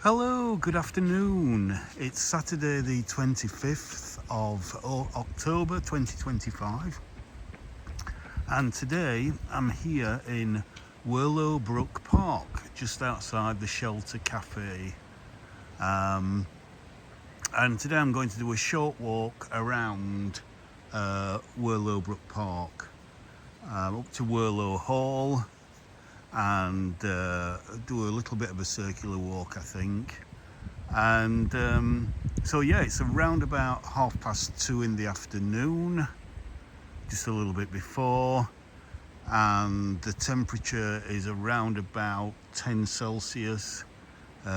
Hello, good afternoon. It's Saturday the 25th of October 2025 and today I'm here in Whirlow Brook Park just outside the Shelter Cafe, and today I'm going to do a short walk around Whirlow Brook Park up to Whirlow Hall and do a little bit of a circular walk, I think. And so yeah, it's around about 2:30 in the afternoon, just a little bit before, and the temperature is around about 10 Celsius,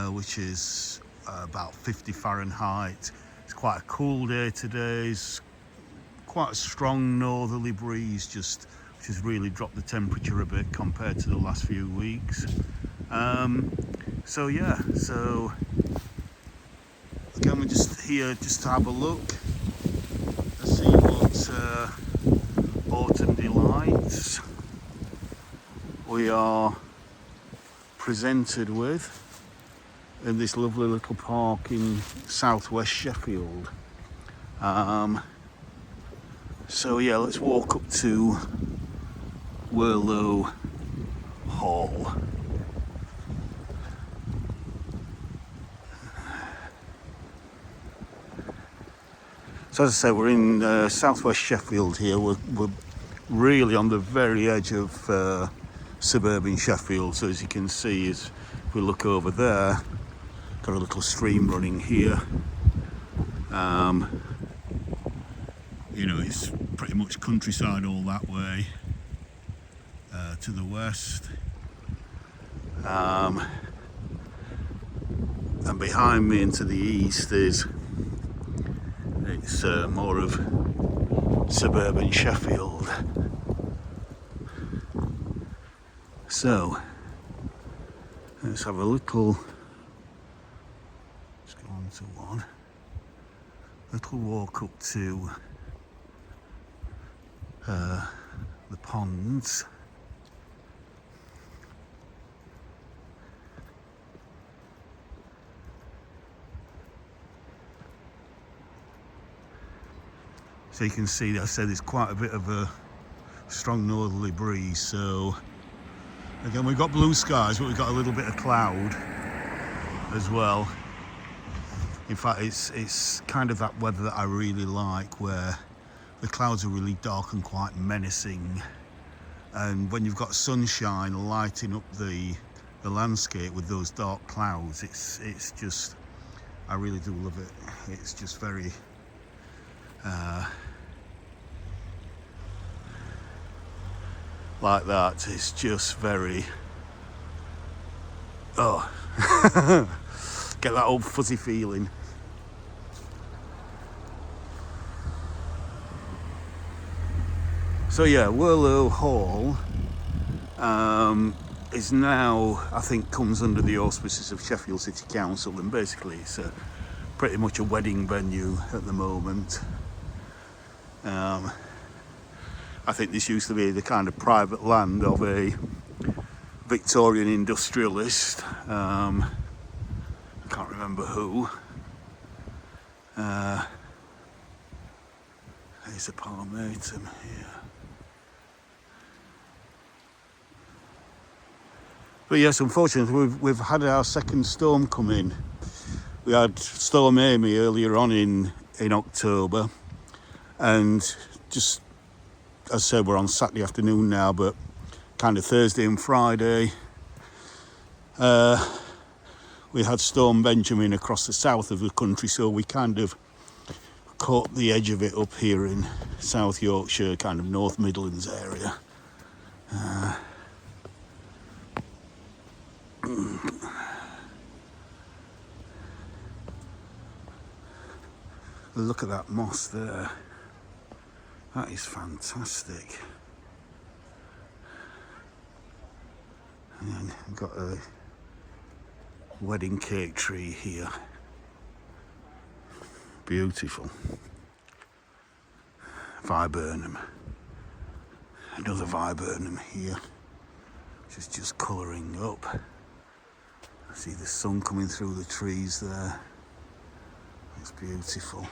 which is about 50 Fahrenheit. It's quite a cool day today. It's quite a strong northerly breeze, which has really dropped the temperature a bit compared to the last few weeks. So again, we're just here just to have a look and see what autumn delights we are presented with in this lovely little park in southwest Sheffield. So yeah, let's walk up to Whirlow Hall. So as I say, we're in southwest Sheffield here. We're really on the very edge of suburban Sheffield. So as you can see, if we look over there, got a little stream running here. You know, it's pretty much countryside all that way to the west. And behind me and to the east it's more of suburban Sheffield. So let's have a little walk up to the ponds. So you can see, I said, there's quite a bit of a strong northerly breeze. So again, we've got blue skies, but we've got a little bit of cloud as well. In fact, it's kind of that weather that I really like, where the clouds are really dark and quite menacing, and when you've got sunshine lighting up the landscape with those dark clouds, it's just, I really do love it. It's just very like that. It's just very get that old fuzzy feeling. So yeah, Whirlow Hall is now, I think, comes under the auspices of Sheffield City Council, and basically it's pretty much a wedding venue at the moment. I think this used to be the kind of private land of a Victorian industrialist. I can't remember who. There's a palmatum here. But yes, unfortunately, we've had our second storm come in. We had Storm Amy earlier on in October, and just, as I said, we're on Saturday afternoon now, but kind of Thursday and Friday, we had Storm Benjamin across the south of the country, so we kind of caught the edge of it up here in South Yorkshire, kind of North Midlands area. Look at that moss there. That is fantastic. And we've got a wedding cake tree here. Beautiful. Viburnum. Another viburnum here, which is just colouring up. See the sun coming through the trees there. It's beautiful.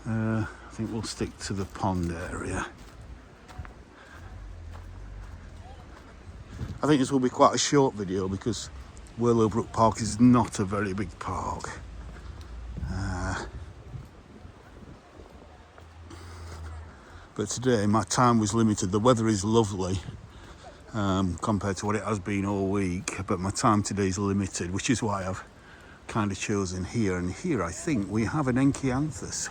I think we'll stick to the pond area. I think this will be quite a short video because Whirlow Brook Park is not a very big park. But today my time was limited. The weather is lovely compared to what it has been all week, but my time today is limited, which is why I've kind of chosen here. And here I think we have an Enkianthus.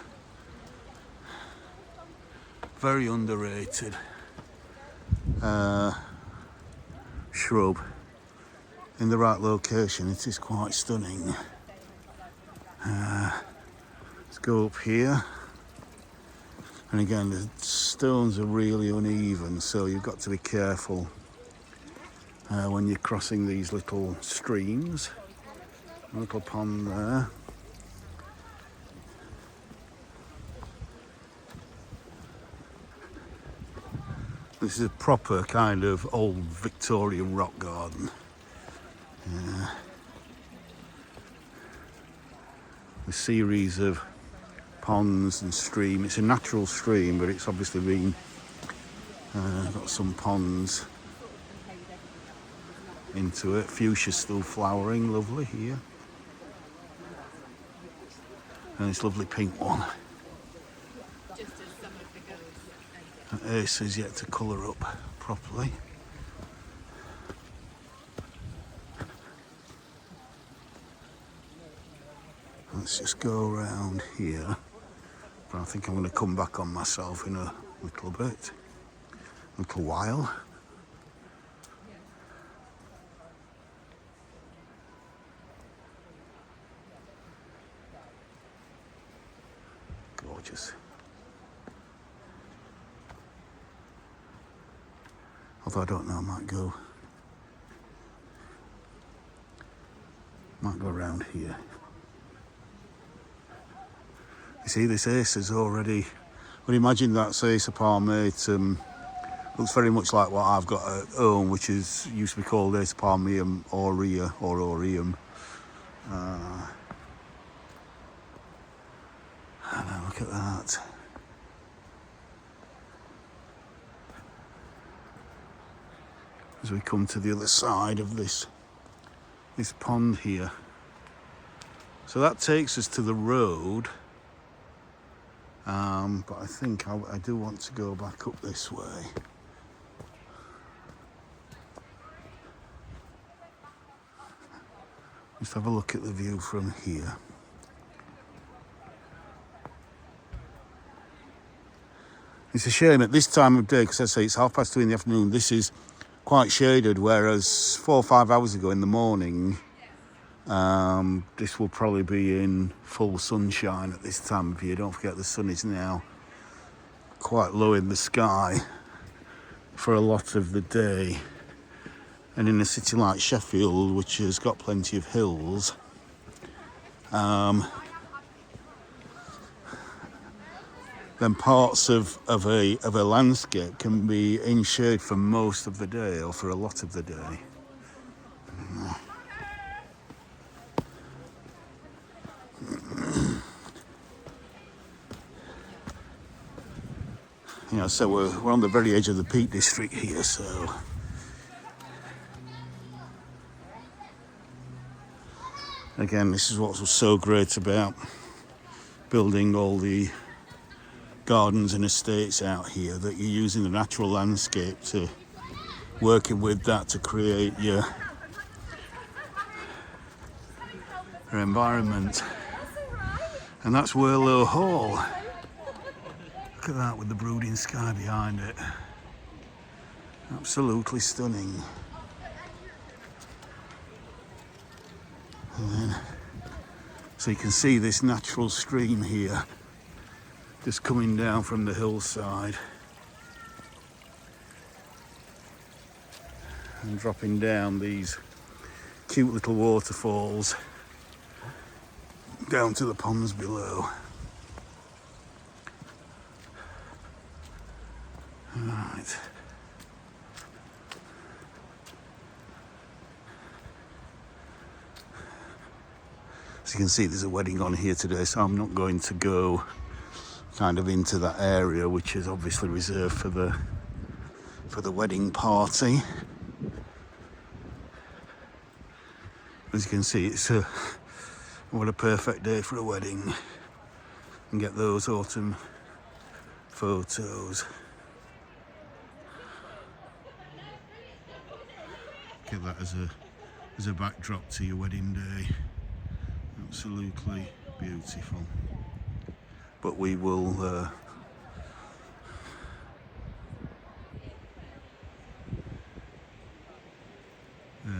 Very underrated shrub. In the right location, it is quite stunning. Let's go up here. And again, the stones are really uneven, so you've got to be careful when you're crossing these little streams. A little pond there. This is a proper kind of old Victorian rock garden. A series of ponds and stream. It's a natural stream, but it's obviously been got some ponds into it. Fuchsia's still flowering, lovely here. And this lovely pink one. And Ace is yet to colour up properly. Let's just go around here. But I think I'm going to come back on myself in a little while. Gorgeous. Although I don't know, I might go around here. You see, this ace is already, well, imagine that's ace of palmate. Looks very much like what I've got at home, which is used to be called ace of palmeum aurea or aureum. And now look at that. As we come to the other side of this pond here. So that takes us to the road. But I think I do want to go back up this way. Just have a look at the view from here. It's a shame at this time of day, because I say it's 2:30 in the afternoon, this is quite shaded, whereas 4 or 5 hours ago in the morning, this will probably be in full sunshine at this time of year. Don't forget the sun is now quite low in the sky for a lot of the day. And in a city like Sheffield, which has got plenty of hills, then parts of a landscape can be in shade for most of the day or for a lot of the day. You know, so we're on the very edge of the Peak District here, so again, this is what was so great about building all the gardens and estates out here, that you're using the natural landscape to working with that to create your environment. And that's Whirlow Hall. Look at that with the brooding sky behind it. Absolutely stunning. And then, so you can see this natural stream here just coming down from the hillside and dropping down these cute little waterfalls down to the ponds below. Right. As you can see, there's a wedding on here today, so I'm not going to go kind of into that area, which is obviously reserved for the wedding party. As you can see, it's what a perfect day for a wedding, and get those autumn photos. Get that as a backdrop to your wedding day. Absolutely beautiful. But we will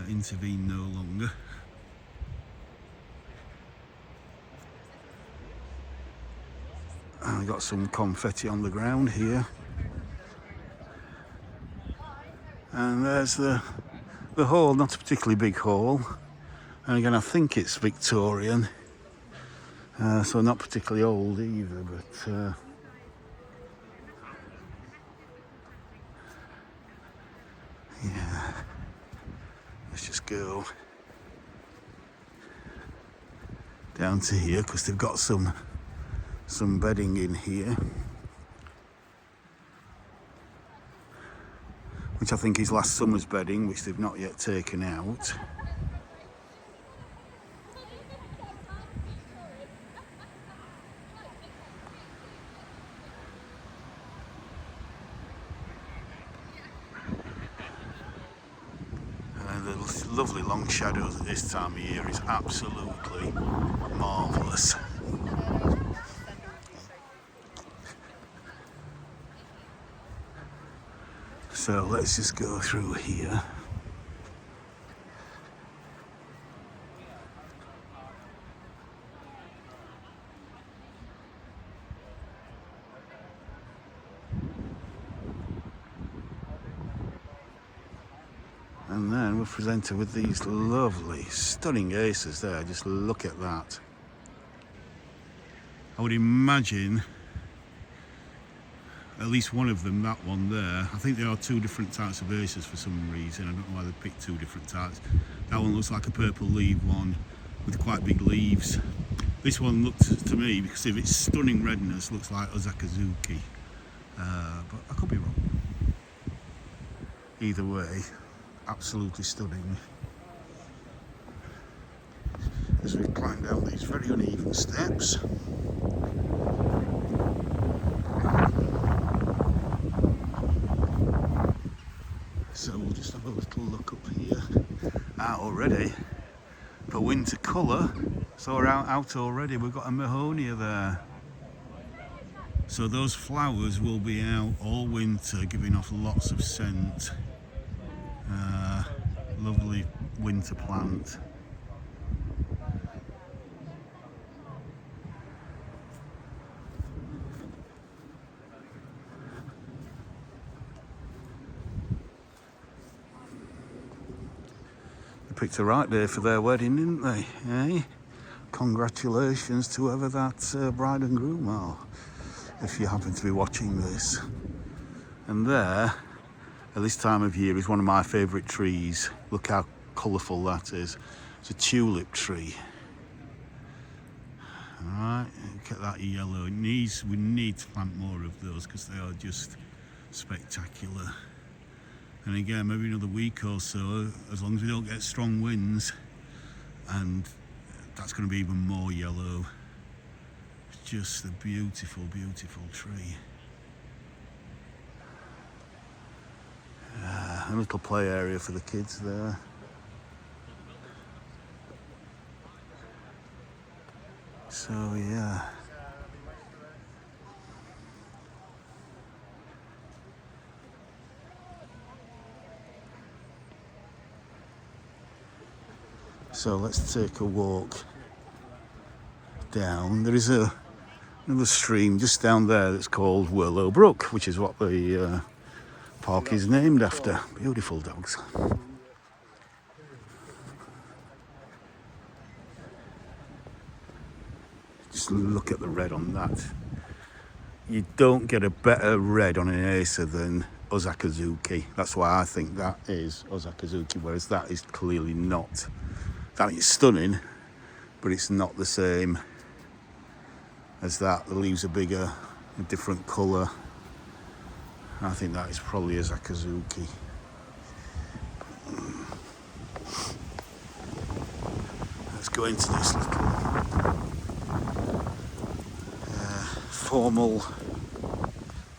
intervene no longer. And I got some confetti on the ground here, and there's the hall. Not a particularly big hall, and again I think it's Victorian, so not particularly old either, but yeah, let's just go down to here because they've got some bedding in here, which I think is last summer's bedding, which they've not yet taken out. And the lovely long shadows at this time of year is absolutely marvellous. So let's just go through here. And then we're presented with these lovely, stunning aces there. Just look at that. I would imagine at least one of them, that one there. I think there are two different types of aces for some reason. I don't know why they picked two different types. That one looks like a purple leaf one with quite big leaves. This one looks to me, because of its stunning redness, looks like Osakazuki. But I could be wrong. Either way, absolutely stunning. As we climb down these very uneven steps. So we'll just have a little look up here. Out already for winter colour. So we're out already. We've got a Mahonia there. So those flowers will be out all winter, giving off lots of scent. Lovely winter plant. They picked a right day for their wedding, didn't they? Eh? Congratulations to whoever that bride and groom are, if you happen to be watching this. And there, at this time of year, is one of my favourite trees. Look how colourful that is. It's a tulip tree. Alright, look at that yellow. We need to plant more of those because they are just spectacular. And again, maybe another week or so, as long as we don't get strong winds, and that's going to be even more yellow. It's just a beautiful, beautiful tree. A little play area for the kids there. So yeah. So let's take a walk down. There is another stream just down there that's called Whirlow Brook, which is what the park is named after. Beautiful dogs. Just look at the red on that. You don't get a better red on an Acer than Osakazuki. That's why I think that is Osakazuki, whereas that is clearly not. That is stunning, but it's not the same as that. The leaves are bigger, a different colour. I think that is probably Osakazuki. Let's go into this little formal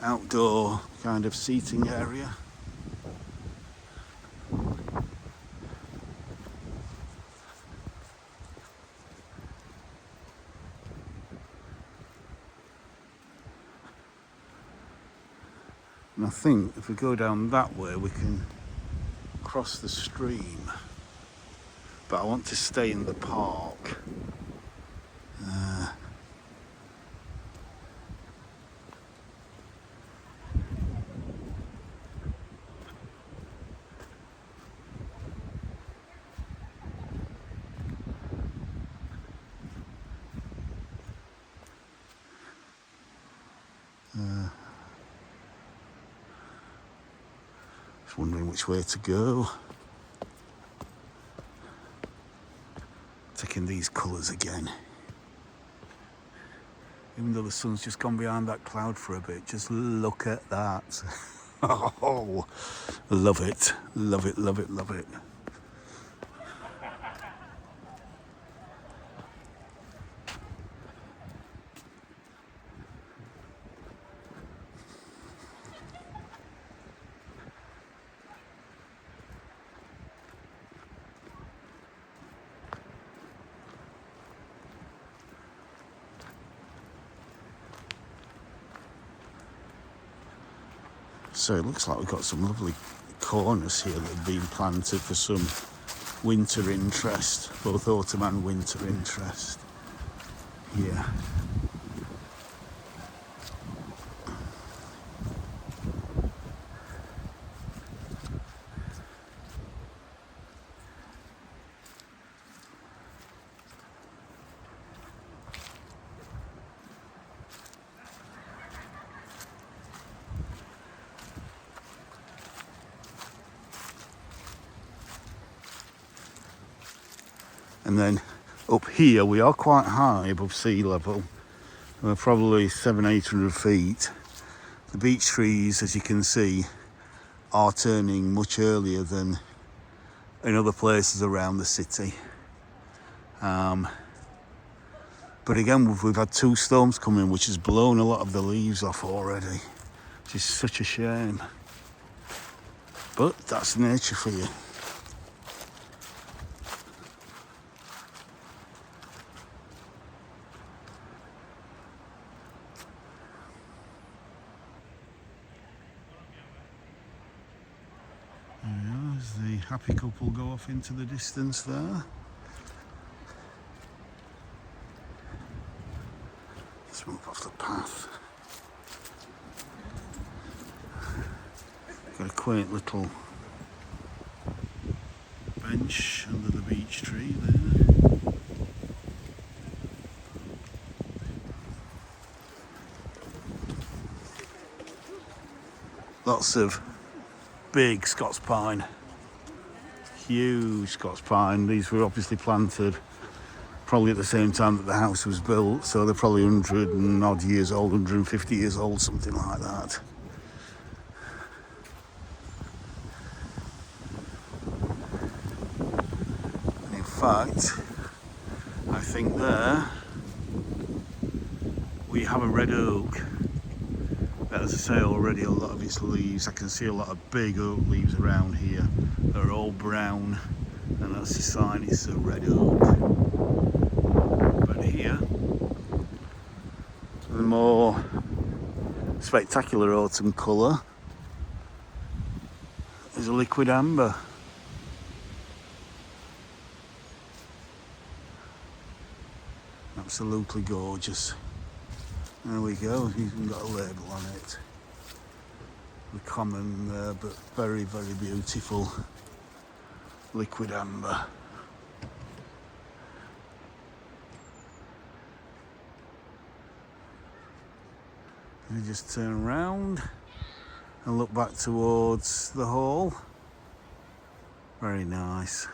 outdoor kind of seating area. And I think if we go down that way we can cross the stream, but I want to stay in the park. Just wondering which way to go. Taking these colours again. Even though the sun's just gone behind that cloud for a bit, just look at that. Oh, love it, love it, love it, love it. So it looks like we've got some lovely corners here that have been planted for some winter interest, both autumn and winter interest here. And then up here we are quite high above sea level. We're probably 700-800 feet. The beech trees, as you can see, are turning much earlier than in other places around the city. But again, we've had 2 storms come in, which has blown a lot of the leaves off already, which is such a shame. But that's nature for you. As the happy couple go off into the distance there. Let's move off the path. Got a quaint little bench under the beech tree there. Lots of big Scots pine. Huge Scots pine. These were obviously planted probably at the same time that the house was built, so they're probably 100 and odd years old, 150 years old, something like that. And in fact, I think there we have a red oak. As I say, already a lot of its leaves, I can see a lot of big oak leaves around here. They're all brown, and that's a sign it's a red oak. But here, the more spectacular autumn colour is a liquid amber. Absolutely gorgeous. There we go, he's even got a label on it. The common but very, very beautiful liquid amber. We just turn around and look back towards the hall. Very nice.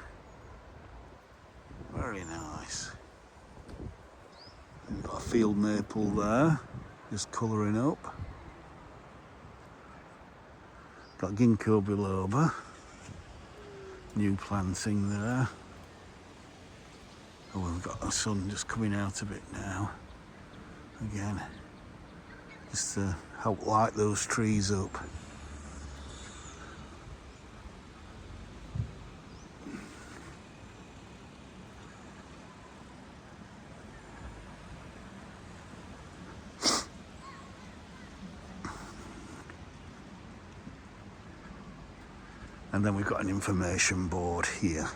Very nice. We've got a field maple there, just colouring up. Got ginkgo biloba, new planting there. Oh, we've got the sun just coming out a bit now. Again, just to help light those trees up. And then we've got an information board here.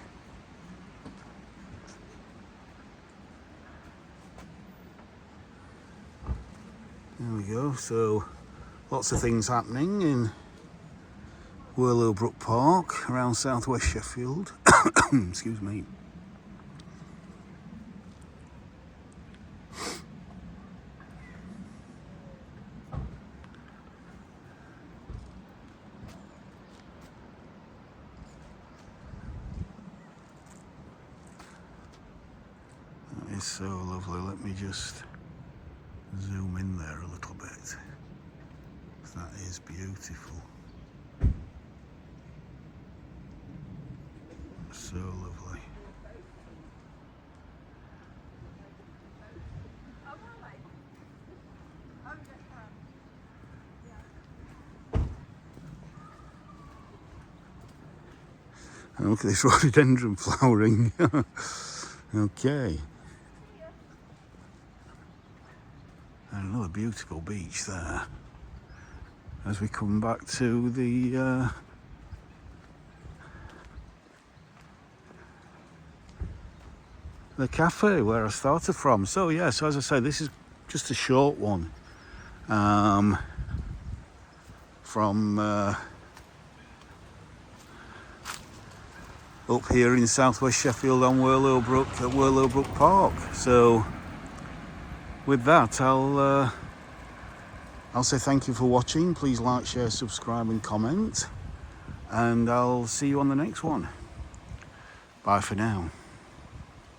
There we go. So lots of things happening in Whirlow Brook Park around southwest Sheffield. Excuse me. That is so lovely. Let me just zoom in there a little bit. That is beautiful. So lovely. And look at this rhododendron flowering. Okay. And another beautiful beach there. As we come back to the cafe where I started from. So yeah, so as I say, this is just a short one from up here in southwest Sheffield on Whirlow Brook at Whirlow Brook Park. So with that, I'll say thank you for watching. Please like, share, subscribe and comment, and I'll see you on the next one. Bye for now.